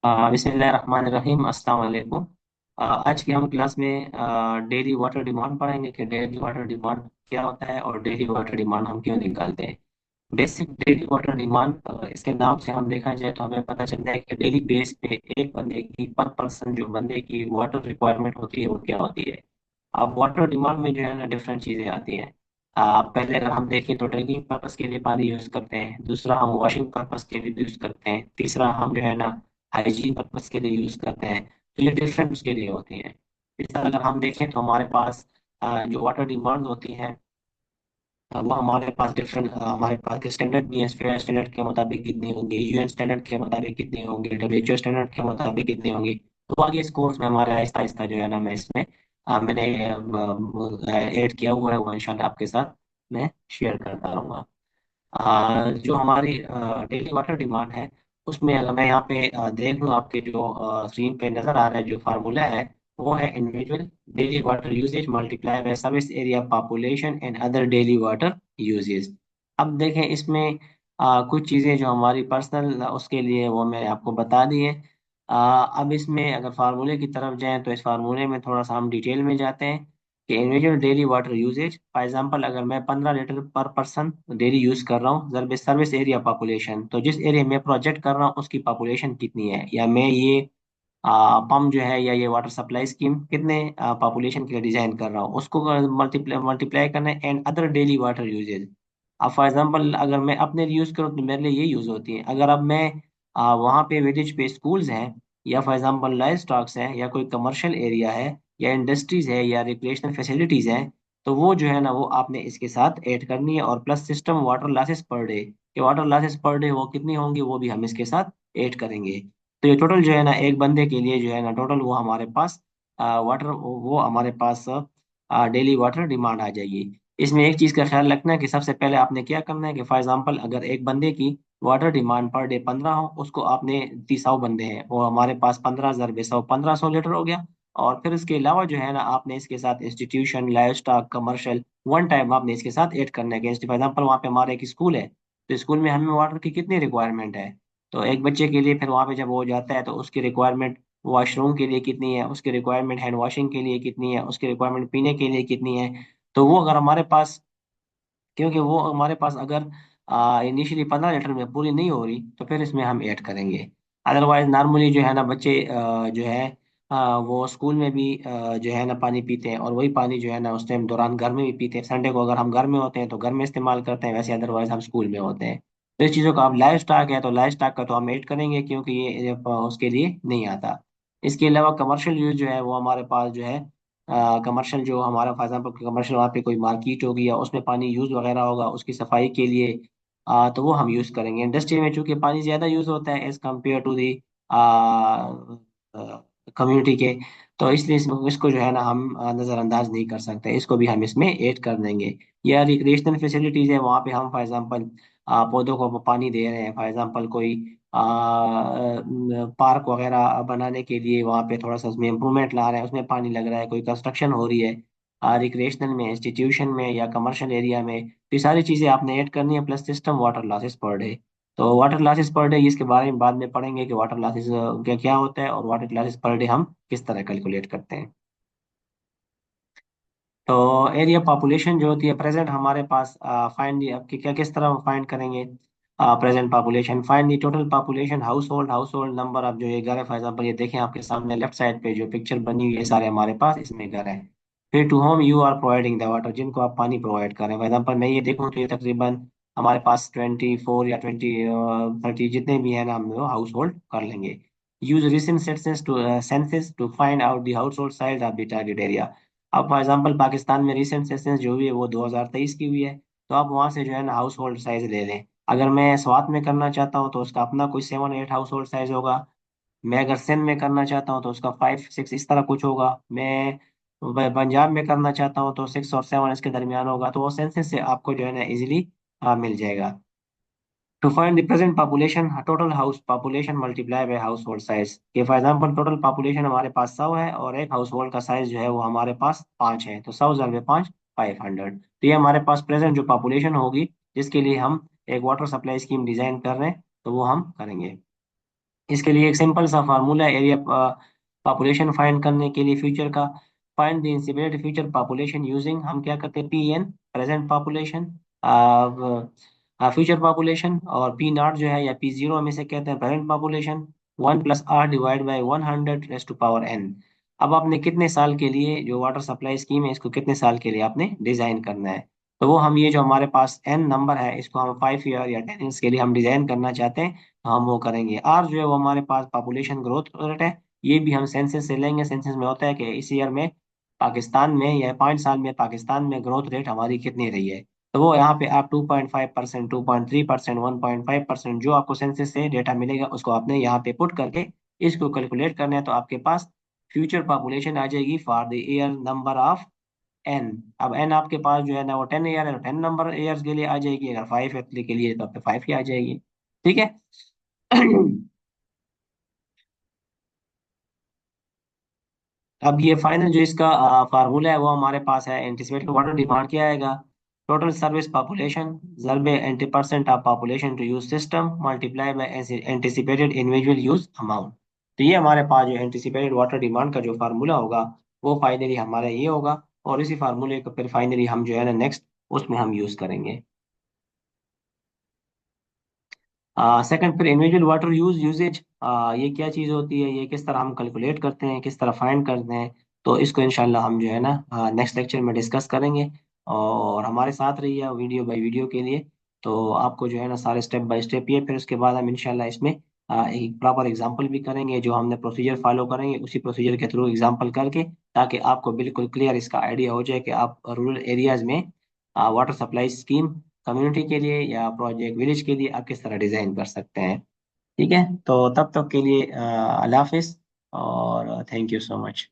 बिस्मिल्लाहिर्रहमानिर्रहीम, अस्सलाम वालेकुम। आज की हम क्लास में डेली वाटर डिमांड पढ़ेंगे कि डेली वाटर डिमांड क्या होता है और डेली वाटर डिमांड हम क्यों निकालते हैं। बेसिक डेली वाटर डिमांड, इसके नाम से हम देखा जाए तो हमें पता चलता है कि डेली बेस पे एक बंदे की पर पर्सन जो बंदे की वाटर रिक्वायरमेंट होती है वो क्या होती है। अब वाटर डिमांड में जो है ना डिफरेंट चीज़ें आती हैं। पहले अगर हम देखें तो ड्रिंकिंग पर्पस के लिए पानी यूज़ करते हैं, दूसरा हम वॉशिंग पर्पस के लिए यूज़ करते हैं, तीसरा हम जो है ना हाइजीन पर्पस के लिए यूज़ करते हैं। तो ये डिफरेंट उसके लिए होती हैं। इस तरह अगर हम देखें तो हमारे पास जो वाटर डिमांड होती है, वो हमारे पास डिफरेंट, हमारे पास के स्टैंडर्ड भी है। फेयर स्टैंडर्ड के मुताबिक कितनी होंगी, यूएन स्टैंडर्ड के मुताबिक कितनी होंगी, डब्ल्यूएचओ स्टैंडर्ड के मुताबिक कितनी होंगी। तो आगे इस कोर्स में हमारे आहिस्ता आहिस्ता जो है ना मैं इसमें मैंने ऐड किया हुआ है, वो इंशाल्लाह आपके साथ मैं शेयर करता रहूंगा। जो हमारी डेली वाटर डिमांड है, उसमें अगर मैं यहाँ पे देख लूँ, आपके जो स्क्रीन पे नजर आ रहा है जो फार्मूला है, वो है individual daily water usage multiply by service area population and other daily water usage. अब देखें इसमें कुछ चीज़ें जो हमारी पर्सनल उसके लिए वो मैंने आपको बता दी है। अब इसमें अगर फार्मूले की तरफ जाएं तो इस फार्मूले में थोड़ा सा हम डिटेल में जाते हैं कि individual daily water usage, for example अगर मैं 15 लीटर पर पर्सन डेली यूज कर रहा हूँ, सर्विस सर्विस एरिया पॉपुलेशन, तो जिस एरिया में प्रोजेक्ट कर रहा हूँ उसकी पॉपुलेशन कितनी है, या मैं ये पंप जो है या ये वाटर सप्लाई स्कीम कितने पॉपुलेशन के लिए डिजाइन कर रहा हूँ, उसको मल्टीप्लाई मल्टीप्लाई करना है and other daily water usage. अब फॉर एग्जांपल अगर मैं अपने लिए यूज करूँ तो मेरे लिए ये यूज होती है। अगर अब मैं वहाँ पे विलेज पे स्कूल्स हैं, या फॉर एग्जांपल लाइव स्टॉक्स हैं, या कोई कमर्शियल एरिया है, या इंडस्ट्रीज है, या रिक्रिएशनल फैसिलिटीज हैं, तो वो जो है ना वो आपने इसके साथ ऐड करनी है। और plus system water losses per day, कि वाटर लॉसेस पर डे वो कितनी होंगी वो भी हम इसके साथ ऐड करेंगे। तो ये टोटल जो है ना एक बंदे के लिए जो है ना टोटल वो हमारे पास वाटर, वो हमारे पास डेली वाटर डिमांड आ जाएगी। इसमें एक चीज़ का ख्याल रखना है कि सबसे पहले आपने क्या करना है कि फॉर एग्जांपल अगर एक बंदे की वाटर डिमांड पर डे 15 हो, उसको आपने 30 बंदे हैं, वो हमारे पास 15,000 1500 लीटर हो गया। और फिर इसके अलावा जो है ना आपने इसके साथ institution, live stock, commercial, one time आपने इसके साथ ऐड करना है कि फॉर एग्जाम्पल वहाँ पे हमारा एक स्कूल है, तो स्कूल में हमें वाटर की कितनी रिक्वायरमेंट है। तो एक बच्चे के लिए फिर वहाँ पे जब वो जाता है तो उसकी रिक्वायरमेंट वॉशरूम के लिए कितनी है, उसकी रिक्वायरमेंट हैंड वॉशिंग के लिए कितनी है, उसकी रिक्वायरमेंट पीने के लिए कितनी है। तो वो अगर हमारे पास, क्योंकि वो हमारे पास अगर इनिशियली 15 लीटर में पूरी नहीं हो रही तो फिर इसमें हम ऐड करेंगे। अदरवाइज नॉर्मली जो है ना बच्चे जो है वो स्कूल में भी जो है ना पानी पीते हैं, और वही पानी जो है ना उस टाइम दौरान घर में भी पीते हैं। संडे को अगर हम घर में होते हैं तो घर में इस्तेमाल करते हैं, वैसे अदरवाइज हम स्कूल में होते हैं। तो इस चीज़ों का आप लाइव स्टॉक है तो लाइव स्टॉक का तो हम ऐड करेंगे, क्योंकि ये उसके लिए नहीं आता। इसके अलावा कमर्शियल यूज जो है वो हमारे पास जो है, कमर्शियल जो हमारा फॉर एग्जाम्पल कमर्शियल वहाँ पे कोई मार्केट होगी या उसमें पानी यूज वगैरह होगा उसकी सफाई के लिए, तो वो हम यूज करेंगे। इंडस्ट्री में चूंकि पानी ज्यादा यूज होता है as compare to the community के, तो इसलिए इसको जो है ना हम नज़रअंदाज नहीं कर सकते, इसको भी हम इसमें ऐड कर देंगे। या रिक्रिएशनल फैसिलिटीज है, वहाँ पे हम फॉर एग्जांपल पौधों को पानी दे रहे हैं, फॉर एग्जांपल कोई पार्क वगैरह बनाने के लिए वहाँ पे थोड़ा सा उसमें इम्प्रूवमेंट ला रहे हैं, उसमें पानी लग रहा है, कोई कंस्ट्रक्शन हो रही है रिक्रिएशनल में, इंस्टीट्यूशन में, या कमर्शियल एरिया में, तो ये सारी चीज़ें आपने ऐड करनी है। Plus system water losses per day, तो वाटर लॉसेस पर डे इसके बारे में बाद में पढ़ेंगे कि वाटर लॉसेस क्या क्या होता है और वाटर लॉसेस पर डे हम किस तरह कैलकुलेट करते हैं। तो एरिया पॉपुलेशन जो होती है प्रेजेंट हमारे पास, फाइंड आपकी क्या किस तरह फाइंड करेंगे। Present population, find the total population, house hold number. अब जो ये घर है फॉर एग्जांपल, ये देखें आपके सामने लेफ्ट साइड पे जो पिक्चर बनी हुई है, सारे हमारे पास इसमें घर है। फिर to home you are providing the water, जिनको आप पानी प्रोवाइड कर रहे हैं। फॉर एग्जाम्पल मैं ये देखूँ तो ये तकरीबन हमारे पास 24 या 30 जितने भी है ना हम वो हाउस होल्ड कर लेंगे। Use recent census to find out the house hold size of the target area. अब फॉर एग्जांपल पाकिस्तान में रिसेंट सेंसस जो हुई है वो 2023 की हुई है, तो आप वहां से जो है ना हाउस होल्ड साइज ले लें। अगर मैं स्वात में करना चाहता हूँ तो उसका अपना कोई 7 8 हाउस होल्ड साइज होगा। मैं अगर सिंध में करना चाहता हूँ तो उसका 5 6 इस तरह कुछ होगा। मैं पंजाब में करना चाहता हूँ तो 6 और 7 इसके दरमियान होगा। तो वो सेंसस से आपको जो है ना इजिली मिल जाएगा। To find the present population, total house population multiply by household size, कि फॉर एग्जांपल टोटल पॉपुलेशन हमारे पास 100 है और एक हाउस होल्ड का साइज जो है वो हमारे पास 5 है, तो 100 × 5 500। तो ये हमारे पास प्रेजेंट जो पॉपुलेशन होगी जिसके लिए हम एक वाटर सप्लाई स्कीम डिजाइन कर रहे हैं, तो वो हम करेंगे। इसके लिए एक सिंपल सा फार्मूला है एरिया पॉपुलेशन फाइंड करने के लिए फ्यूचर का। Find the incipient future population using, हम क्या करते हैं, P N present population, future population, और पी नॉट जो है या पी जीरो हम इसे कहते हैं present population, 1 + r divide by 100 raise to power n। अब आपने कितने साल के लिए जो वाटर सप्लाई स्कीम है इसको कितने साल के लिए आपने डिजाइन करना है, तो वो हम ये जो हमारे पास एन नंबर है इसको हम 5 ईयर या 10 ईयर्स के लिए हम डिजाइन करना चाहते हैं, हम वो करेंगे। आर जो है वो हमारे पास पॉपुलेशन ग्रोथ रेट है, ये भी हम सेंसस से लेंगे। सेंसस में होता है कि इस ईयर में पाकिस्तान में या 5 साल में पाकिस्तान में ग्रोथ रेट हमारी कितनी रही है, तो वो यहाँ पे आप 2.5%, 2.3%, 1.5%, जो आपको सेंसस से डेटा मिलेगा उसको आपने यहाँ पे पुट करके इसको कैलकुलेट करना है, तो आपके पास फ्यूचर पॉपुलेशन आ जाएगी for the year number of n. अब एन आपके पास जो है ना वो 10 ईयर है, तो 10 नंबर ईयर्स के लिए आ जाएगी। अगर 5 के लिए तो आपके 5 ही आ जाएगी। ठीक है। अब ये फाइनल जो इसका फार्मूला है वो हमारे पास है। एंटिसिपेटेड वाटर डिमांड क्या आएगा, टोटल सर्विस पॉपुलेशन ज़रबे 80% of population to use system multiply by anticipated individual use amount. तो ये हमारे पास जो एंटिसिपेटेड वाटर डिमांड का जो फार्मूला होगा वो फाइनली हमारा ये होगा, और इसी फार्मूले को फिर फाइनली हम जो है ना नेक्स्ट उसमें हम यूज करेंगे। सेकंड, फिर इंडिविजुअल वाटर यूजेज, ये क्या चीज़ होती है, ये किस तरह हम कैलकुलेट करते हैं, किस तरह फाइंड करते हैं, तो इसको इंशाल्लाह हम जो है ना नेक्स्ट लेक्चर में डिस्कस करेंगे। और हमारे साथ रहिए वीडियो बाय वीडियो के लिए, तो आपको जो है ना सारे स्टेप बाय स्टेप ये, फिर उसके बाद हम इंशाल्लाह इसमें एक प्रॉपर एग्जांपल भी करेंगे, जो हमने प्रोसीजर फॉलो करेंगे उसी प्रोसीजर के थ्रू एग्जांपल करके, ताकि आपको बिल्कुल क्लियर इसका आइडिया हो जाए कि आप रूरल एरियाज में वाटर सप्लाई स्कीम कम्युनिटी के लिए या प्रोजेक्ट विलेज के लिए आप किस तरह डिजाइन कर सकते हैं। ठीक है, तो तब तक के लिए अल्लाह हाफिज और थैंक यू सो मच।